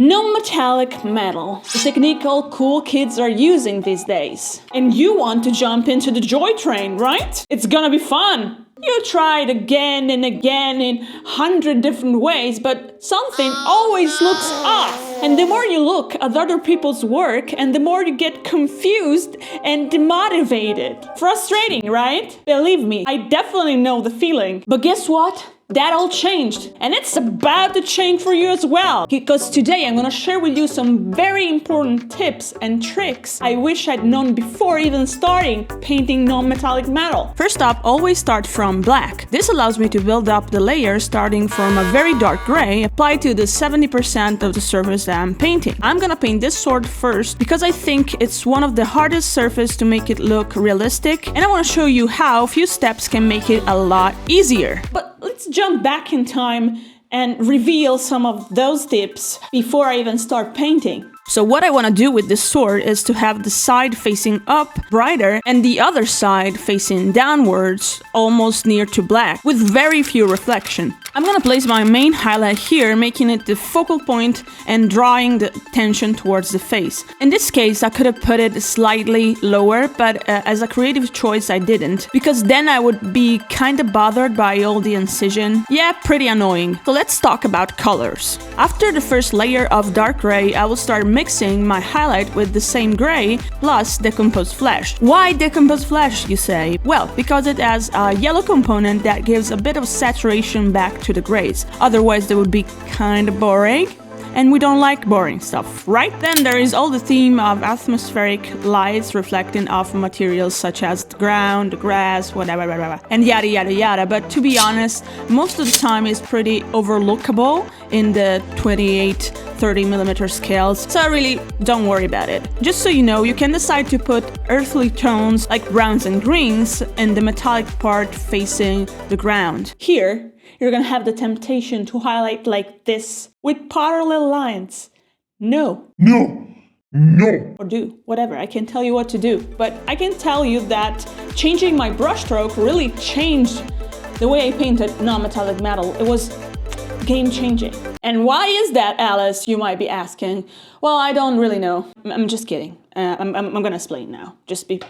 Non-metallic metal, the technique all cool kids are using these days. And you want to jump into the joy train, right? It's gonna be fun! You try it again and again in 100 different ways, but something always looks off. And the more you look at other people's work, and the more you get confused and demotivated. Frustrating, right? Believe me, I definitely know the feeling. But guess what? That all changed, and it's about to change for you as well. Because today I'm gonna share with you some very important tips and tricks I wish I'd known before even starting painting non-metallic metal. First up, always start from black. This allows me to build up the layer starting from a very dark gray applied to the 70% of the surface that I'm painting. I'm gonna paint this sword first because I think it's one of the hardest surfaces to make it look realistic, and I wanna show you how a few steps can make it a lot easier. But let's jump back in time and reveal some of those tips before I even start painting. So what I want to do with this sword is to have the side facing up brighter and the other side facing downwards, almost near to black, with very few reflection. I'm gonna place my main highlight here, making it the focal point and drawing the attention towards the face. In this case, I could have put it slightly lower, but as a creative choice, I didn't, because then I would be kind of bothered by all the incision. Yeah, pretty annoying. So let's talk about colors. After the first layer of dark gray, I will start mixing my highlight with the same gray plus decomposed flesh. Why decomposed flesh, you say? Well, because it has a yellow component that gives a bit of saturation back to the grays. Otherwise, they would be kind of boring. And we don't like boring stuff, right? Then there is all the theme of atmospheric lights reflecting off materials such as the ground, the grass, whatever, and yada yada yada. But to be honest, most of the time it's pretty overlookable in the 28-30mm scales, so I really don't worry about it. Just so you know, you can decide to put earthly tones like browns and greens in the metallic part facing the ground. Here, you're gonna have the temptation to highlight like this with parallel lines. No. Or do, whatever, I can't tell you what to do. But I can tell you that changing my brushstroke really changed the way I painted non-metallic metal. It was game-changing. And why is that, Alice, you might be asking? Well, I don't really know. I'm just kidding. I'm gonna explain now. Just be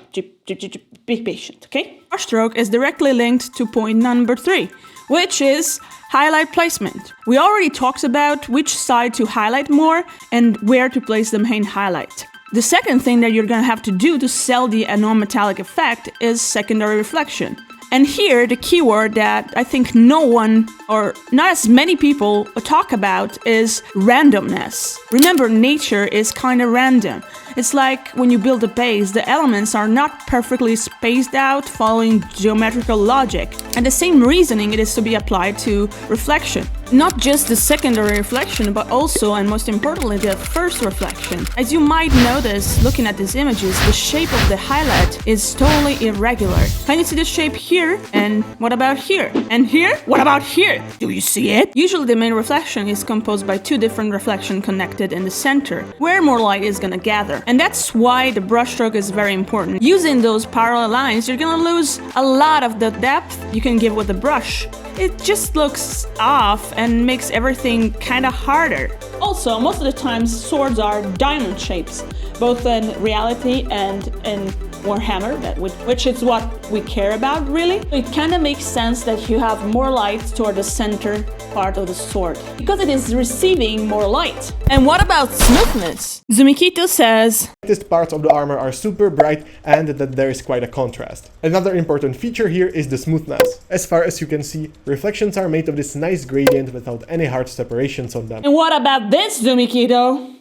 patient, okay? Brushstroke is directly linked to point number 3, which is highlight placement. We already talked about which side to highlight more and where to place the main highlight. The second thing that you're gonna have to do to sell the non-metallic effect is secondary reflection. And here, the keyword that I think no one, or not as many people, talk about is randomness. Remember, nature is kind of random. It's like when you build a base, the elements are not perfectly spaced out following geometrical logic. And the same reasoning it is to be applied to reflection. Not just the secondary reflection, but also, and most importantly, the first reflection. As you might notice, looking at these images, the shape of the highlight is totally irregular. Can you see the shape here? And what about here? And here? What about here? Do you see it? Usually the main reflection is composed by two different reflections connected in the center, where more light is gonna gather. And that's why the brushstroke is very important. Using those parallel lines, you're gonna lose a lot of the depth you can give with the brush. It just looks off and makes everything kind of harder. Also, most of the times swords are diamond shapes, both in reality and in Warhammer, which is what we care about, really. It kind of makes sense that you have more light toward the center part of the sword, because it is receiving more light. And what about smoothness? Zumikito says, These parts of the armor are super bright and that there is quite a contrast. Another important feature here is the smoothness. As far as you can see, reflections are made of this nice gradient without any hard separations on them. And what about this, Zumikito?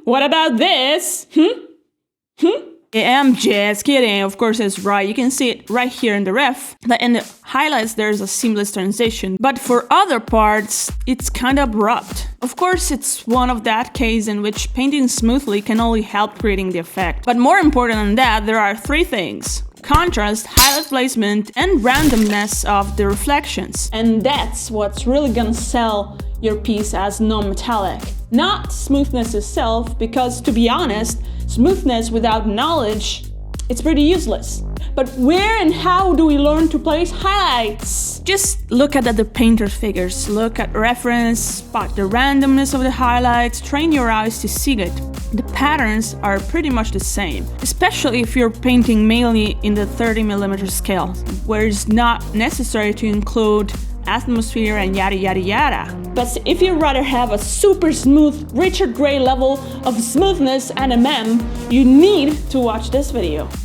What about this? I'm just kidding, of course it's right. You can see it right here in the ref. But in the highlights there's a seamless transition. But for other parts, it's kind of abrupt. Of course, it's one of that case in which painting smoothly can only help creating the effect. But more important than that, there are three things: contrast, highlight placement, and randomness of the reflections. And that's what's really gonna sell your piece as non-metallic. Not smoothness itself, because to be honest, smoothness without knowledge, it's pretty useless. But where and how do we learn to place highlights? Just look at the painter figures, look at reference, spot the randomness of the highlights, train your eyes to see it. The patterns are pretty much the same, especially if you're painting mainly in the 30mm scale, where it's not necessary to include atmosphere and yada yada yada. But if you'd rather have a super smooth, richer gray level of smoothness NMM, you need to watch this video.